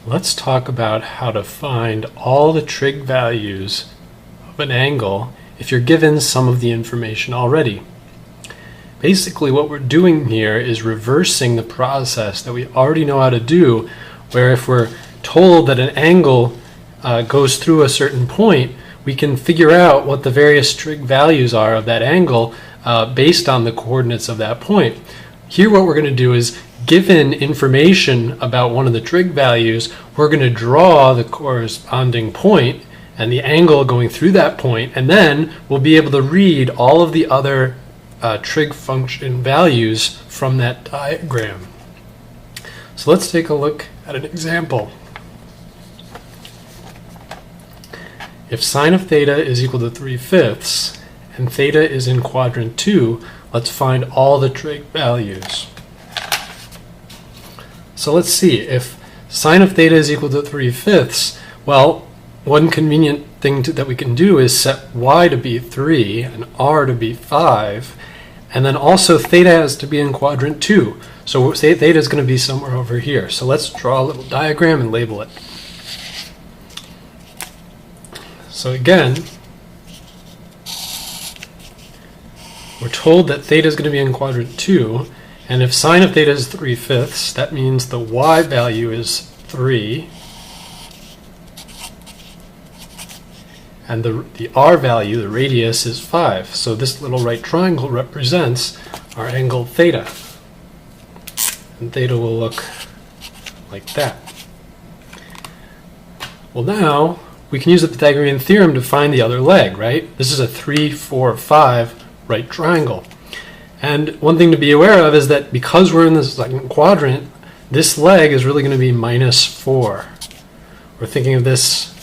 Let's talk about how to find all the trig values of an angle if you're given some of the information already. Basically, what we're doing here is reversing the process that we already know how to do, where if we're told that an angle goes through a certain point, we can figure out what the various trig values are of that angle based on the coordinates of that point. Here what we're going to do is, given information about one of the trig values, we're going to draw the corresponding point and the angle going through that point, and then we'll be able to read all of the other trig function values from that diagram. So let's take a look at an example. If sine of theta is equal to 3/5 and theta is in quadrant 2, let's find all the trig values. So let's see, if sine of theta is equal to 3/5, well, one convenient thing that we can do is set y to be 3 and r to be 5, and then also theta has to be in quadrant 2. So theta is going to be somewhere over here. So let's draw a little diagram and label it. So again, we're told that theta is going to be in quadrant 2, and if sine of theta is 3/5, that means the y value is 3, and the r value, the radius, is 5. So this little right triangle represents our angle theta. And theta will look like that. Well, now we can use the Pythagorean theorem to find the other leg, right? This is a 3, 4, 5 right triangle. And one thing to be aware of is that because we're in the second quadrant, this leg is really going to be -4. We're thinking of this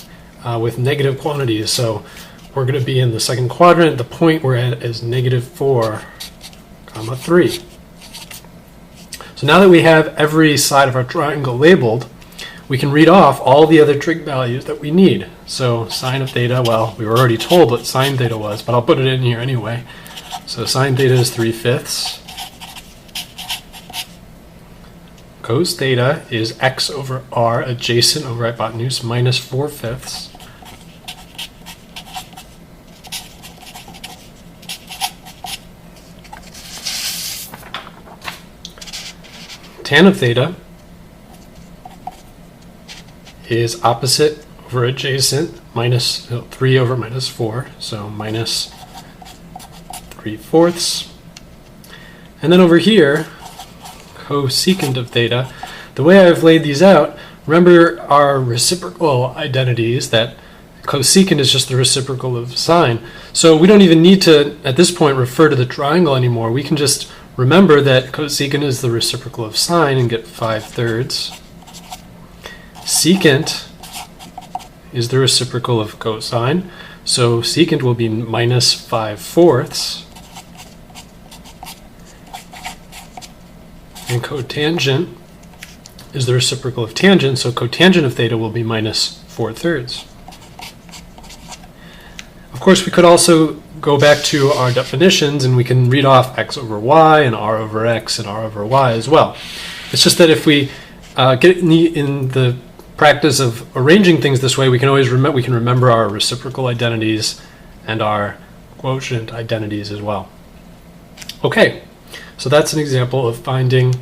with negative quantities, so we're going to be in the second quadrant. The point we're at is -4, 3. So now that we have every side of our triangle labeled, we can read off all the other trig values that we need. So sine of theta, well, we were already told what sine theta was, but I'll put it in here anyway. So sine theta is 3/5. Cos theta is x over r adjacent over hypotenuse minus 4/5. Tan of theta is opposite over adjacent minus 3 over minus 4, so minus 3/4. And then over here, cosecant of theta, the way I've laid these out, remember our reciprocal identities, that cosecant is just the reciprocal of sine. So we don't even need to, at this point, refer to the triangle anymore. We can just remember that cosecant is the reciprocal of sine and get 5/3. Secant is the reciprocal of cosine, so secant will be minus 5/4. And cotangent is the reciprocal of tangent, so cotangent of theta will be minus 4/3. Of course, we could also go back to our definitions and we can read off x over y and r over x and r over y as well. It's just that if we get in the practice of arranging things this way, we can always remember our reciprocal identities and our quotient identities as well. Okay, so that's an example of finding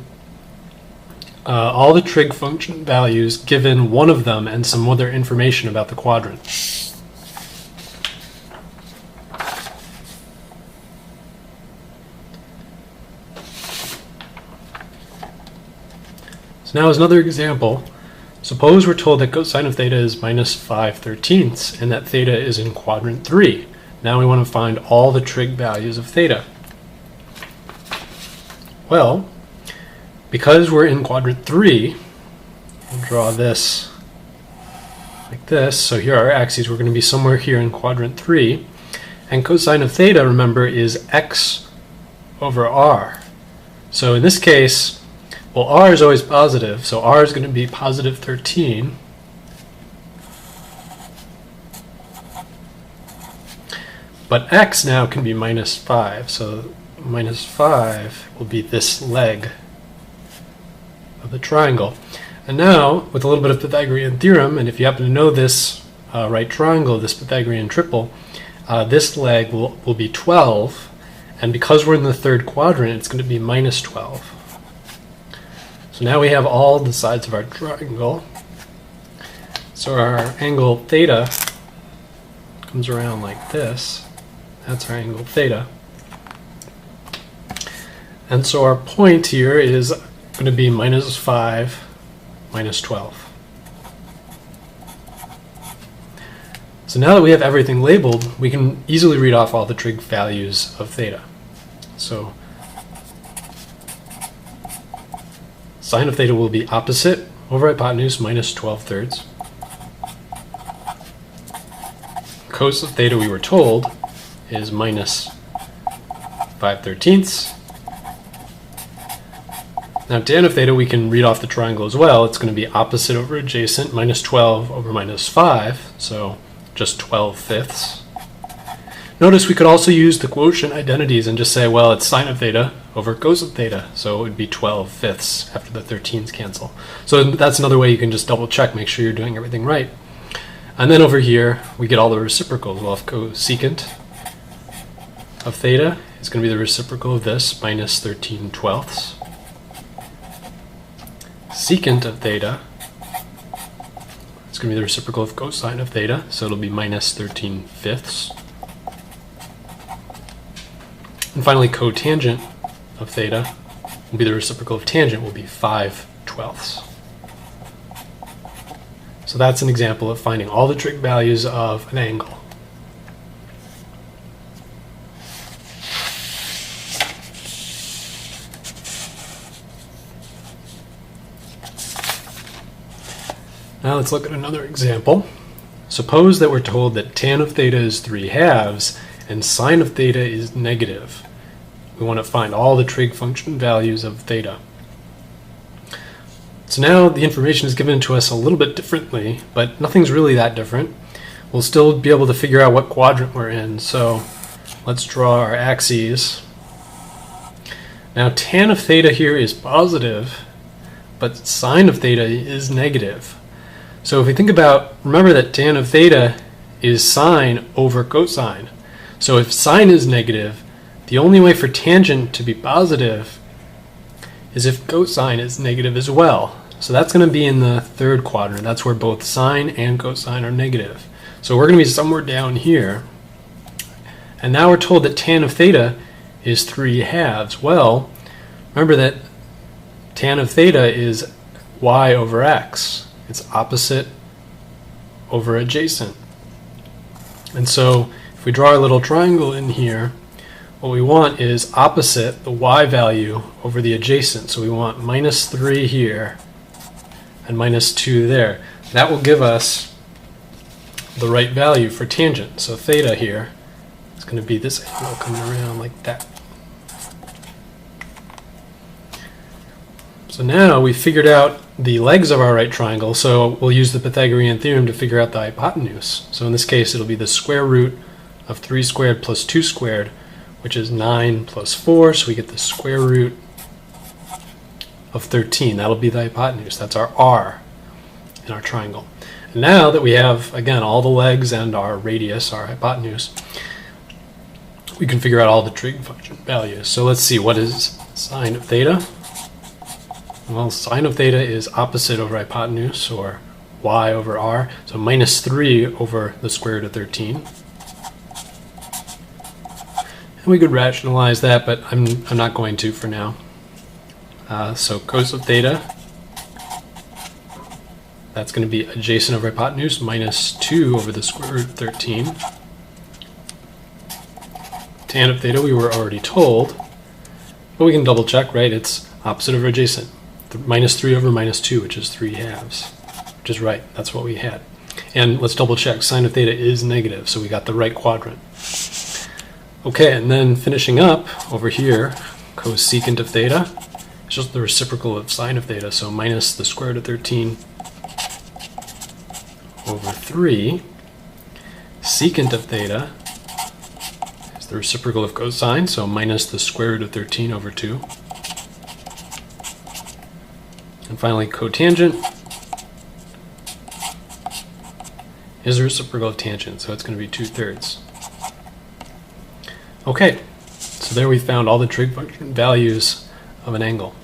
all the trig function values given one of them and some other information about the quadrant. So now as another example, suppose we're told that cosine of theta is minus 5/13 and that theta is in quadrant 3. Now we want to find all the trig values of theta. Well, because we're in quadrant 3, we'll draw this like this. So here are our axes. We're going to be somewhere here in quadrant 3. And cosine of theta, remember, is x over r. So in this case, well, r is always positive, so r is going to be positive 13. But x now can be minus 5, so minus 5 will be this leg of the triangle. And now, with a little bit of Pythagorean theorem, and if you happen to know this right triangle, this Pythagorean triple, this leg will be 12, and because we're in the third quadrant, it's going to be minus 12. So now we have all the sides of our triangle. So our angle theta comes around like this. That's our angle theta. And so our point here is going to be minus 5, minus 12. So now that we have everything labeled, we can easily read off all the trig values of theta. So sine of theta will be opposite over hypotenuse minus 12/3. Cos of theta, we were told, is minus 5/13. Now tan of theta we can read off the triangle as well. It's going to be opposite over adjacent, minus 12 over minus 5, so just 12/5. Notice we could also use the quotient identities and just say, well, it's sine of theta over cos of theta, so it would be 12/5 after the 13s cancel. So that's another way you can just double check, make sure you're doing everything right. And then over here, we get all the reciprocals. We'll have cosecant of theta is going to be the reciprocal of this, minus 13/12. Secant of theta is going to be the reciprocal of cosine of theta, so it'll be minus 13/5. And finally, cotangent of theta will be the reciprocal of tangent, will be 5/12. So that's an example of finding all the trig values of an angle. Now let's look at another example. Suppose that we're told that tan of theta is 3/2 and sine of theta is negative. We want to find all the trig function values of theta. So now the information is given to us a little bit differently, but nothing's really that different. We'll still be able to figure out what quadrant we're in. So let's draw our axes. Now tan of theta here is positive, but sine of theta is negative. So if we think about, remember that tan of theta is sine over cosine. So if sine is negative, the only way for tangent to be positive is if cosine is negative as well. So that's going to be in the third quadrant. That's where both sine and cosine are negative. So we're going to be somewhere down here. And now we're told that tan of theta is 3/2. Well, remember that tan of theta is y over x. It's opposite over adjacent. And so if we draw our little triangle in here, what we want is opposite the y value over the adjacent. So we want minus 3 here and minus 2 there. That will give us the right value for tangent. So theta here is going to be this angle coming around like that. So now we've figured out the legs of our right triangle, so we'll use the Pythagorean theorem to figure out the hypotenuse. So in this case, it'll be the square root of 3 squared plus 2 squared, which is 9 plus 4, so we get the square root of 13. That'll be the hypotenuse. That's our r in our triangle. And now that we have, again, all the legs and our radius, our hypotenuse, we can figure out all the trig function values. So let's see, what is sine of theta? Well, sine of theta is opposite over hypotenuse, or y over r, so minus 3 over the square root of 13. And we could rationalize that, but I'm not going to for now. So cos of theta, that's going to be adjacent over hypotenuse, minus 2 over the square root of 13. Tan of theta we were already told, but we can double check, right? It's opposite over adjacent. Minus 3 over minus 2, which is 3/2, which is right. That's what we had. And let's double check. Sine of theta is negative, so we got the right quadrant. Okay, and then finishing up over here, cosecant of theta is just the reciprocal of sine of theta, so minus the square root of 13 over 3. Secant of theta is the reciprocal of cosine, so minus the square root of 13 over 2. And finally, cotangent is the reciprocal of tangent, so it's going to be 2/3. Okay, so there we found all the trig function values of an angle.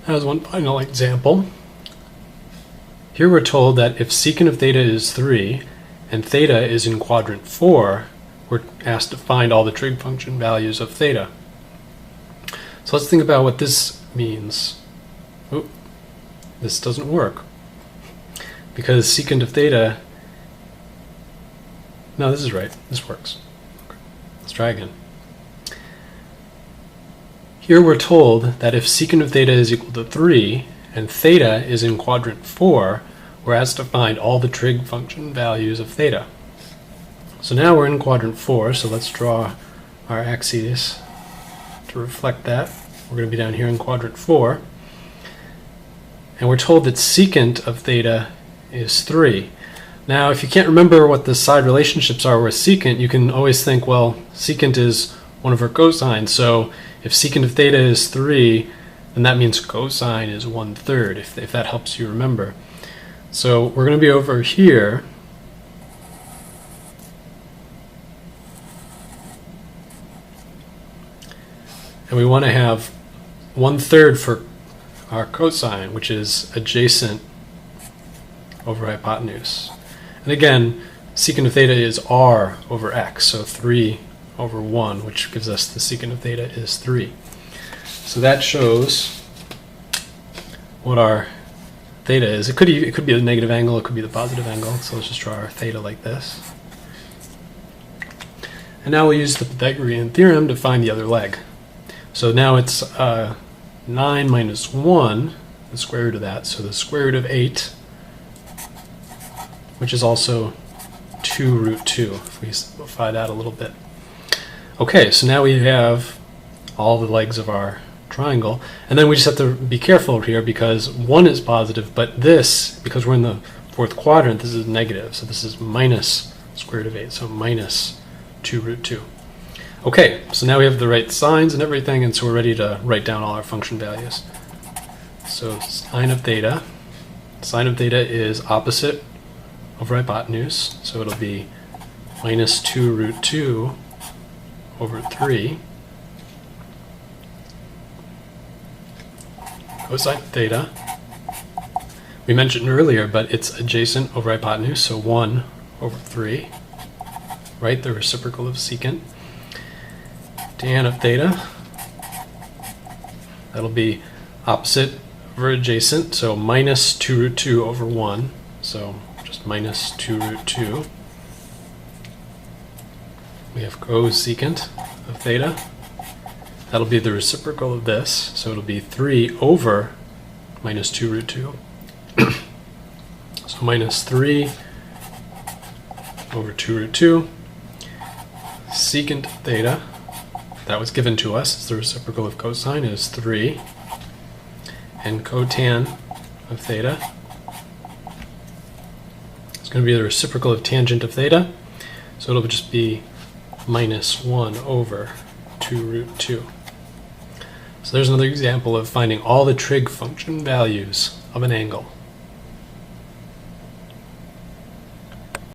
As one final example, here we're told that if secant of theta is 3 and theta is in quadrant 4, we're asked to find all the trig function values of theta. So let's think about what this means. Oop, this doesn't work. Because secant of theta, no, this is right, this works. Okay. Let's try again. Here we're told that if secant of theta is equal to 3 and theta is in quadrant 4, we're asked to find all the trig function values of theta. So now we're in quadrant 4, so let's draw our axes to reflect that. We're going to be down here in quadrant 4. And we're told that secant of theta is 3. Now, if you can't remember what the side relationships are with secant, you can always think, well, secant is one of our cosines, so if secant of theta is 3, then that means cosine is 1/3, if that helps you remember. So we're going to be over here, and we want to have 1/3 for our cosine, which is adjacent over hypotenuse. And again, secant of theta is r over x, so 3 over 1, which gives us the secant of theta is 3. So that shows what our theta is. It could be a negative angle, it could be the positive angle, so let's just draw our theta like this. And now we'll use the Pythagorean theorem to find the other leg. So now it's 9 minus 1, the square root of that, so the square root of 8, which is also 2√2, if we simplify that a little bit. Okay, so now we have all the legs of our triangle, and then we just have to be careful here because 1 is positive, but this, because we're in the fourth quadrant, this is negative, so this is minus square root of 8, so minus 2√2. Okay, so now we have the right signs and everything, and so we're ready to write down all our function values. So sine of theta is opposite over hypotenuse, so it'll be minus 2√2 over 3. Cosine theta, we mentioned earlier, but it's adjacent over hypotenuse, so 1 over 3, right, the reciprocal of secant. Tan of theta, that'll be opposite over adjacent, so minus 2√2 over 1, so just minus 2√2. We have cosecant of theta. That'll be the reciprocal of this, so it'll be 3 over minus 2√2. So minus 3 over 2√2. Secant of theta, that was given to us, it's the reciprocal of cosine, is 3. And cotan of theta, it's going to be the reciprocal of tangent of theta, so it'll just be minus 1 over 2√2. So there's another example of finding all the trig function values of an angle.